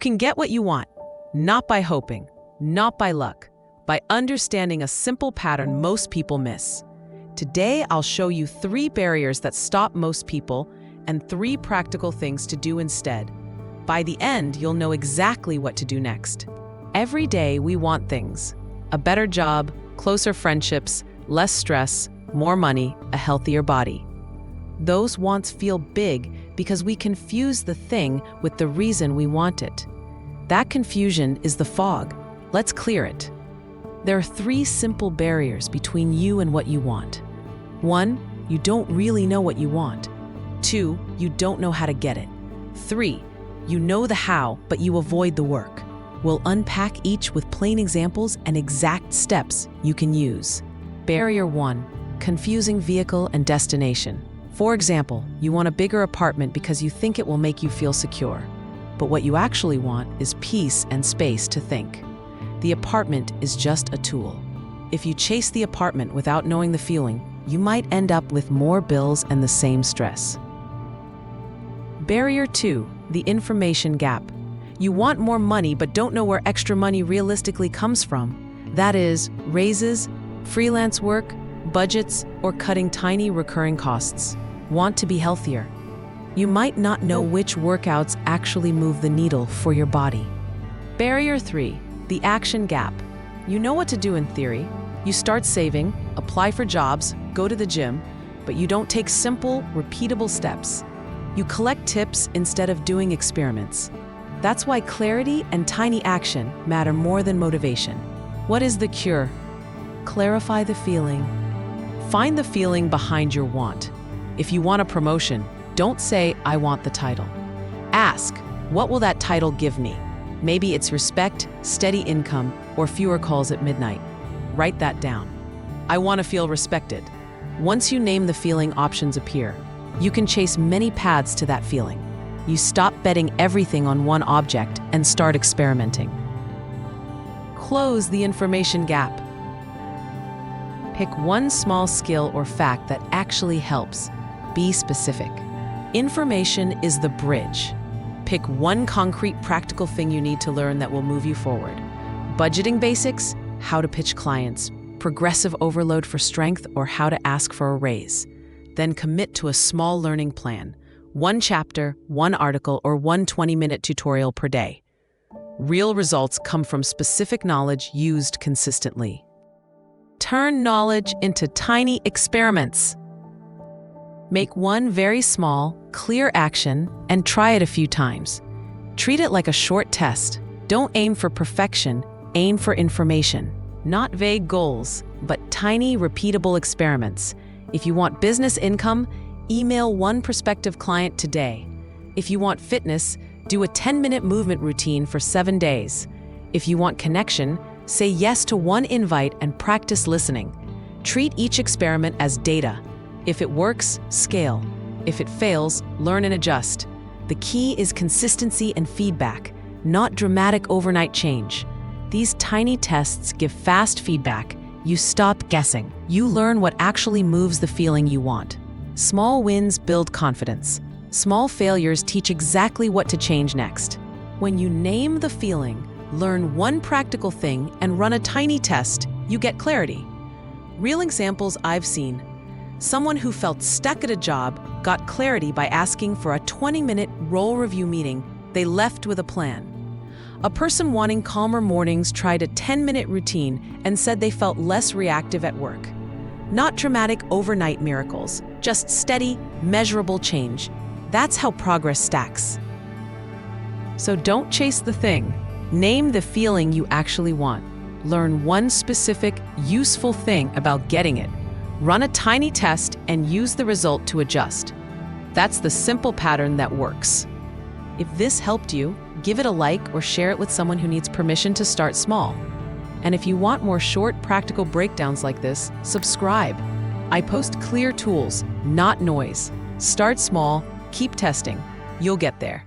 can get what you want, not by hoping, not by luck, by understanding a simple pattern most people miss. Today, I'll show you 3 barriers that stop most people and 3 practical things to do instead. By the end, you'll know exactly what to do next. Every day, we want things: a better job, closer friendships, less stress, more money, a healthier body. Those wants feel big because we confuse the thing with the reason we want it. That confusion is the fog. Let's clear it. There are 3 simple barriers between you and what you want. 1, you don't really know what you want. 2, you don't know how to get it. 3, you know the how, but you avoid the work. We'll unpack each with plain examples and exact steps you can use. Barrier 1, confusing vehicle and destination. For example, you want a bigger apartment because you think it will make you feel secure. But what you actually want is peace and space to think. The apartment is just a tool. If you chase the apartment without knowing the feeling, you might end up with more bills and the same stress. Barrier 2, the information gap. You want more money but don't know where extra money realistically comes from. That is, raises, freelance work, budgets, or cutting tiny recurring costs. Want to be healthier? You might not know which workouts actually move the needle for your body. Barrier 3, the action gap. You know what to do in theory. You start saving, apply for jobs, go to the gym, but you don't take simple, repeatable steps. You collect tips instead of doing experiments. That's why clarity and tiny action matter more than motivation. What is the cure? Clarify the feeling. Find the feeling behind your want. If you want a promotion, don't say, "I want the title." Ask, what will that title give me? Maybe it's respect, steady income, or fewer calls at midnight. Write that down. I want to feel respected. Once you name the feeling, options appear. You can chase many paths to that feeling. You stop betting everything on one object and start experimenting. Close the information gap. Pick one small skill or fact that actually helps. Be specific. Information is the bridge. Pick one concrete, practical thing you need to learn that will move you forward. Budgeting basics, how to pitch clients, progressive overload for strength, or how to ask for a raise. Then commit to a small learning plan. 1 chapter, 1 article, or 1 20-minute tutorial per day. Real results come from specific knowledge used consistently. Turn knowledge into tiny experiments. Make one very small, clear action and try it a few times. Treat it like a short test. Don't aim for perfection, aim for information. Not vague goals, but tiny, repeatable experiments. If you want business income, email 1 prospective client today. If you want fitness, do a 10-minute movement routine for 7 days. If you want connection, say yes to 1 invite and practice listening. Treat each experiment as data. If it works, scale. If it fails, learn and adjust. The key is consistency and feedback, not dramatic overnight change. These tiny tests give fast feedback. You stop guessing. You learn what actually moves the feeling you want. Small wins build confidence. Small failures teach exactly what to change next. When you name the feeling, learn one practical thing, and run a tiny test, you get clarity. Real examples I've seen. Someone who felt stuck at a job got clarity by asking for a 20-minute role review meeting. They left with a plan. A person wanting calmer mornings tried a 10-minute routine and said they felt less reactive at work. Not dramatic overnight miracles, just steady, measurable change. That's how progress stacks. So don't chase the thing. Name the feeling you actually want. Learn one specific, useful thing about getting it. Run a tiny test and use the result to adjust. That's the simple pattern that works. If this helped you, give it a like or share it with someone who needs permission to start small. And if you want more short, practical breakdowns like this, subscribe. I post clear tools, not noise. Start small, keep testing. You'll get there.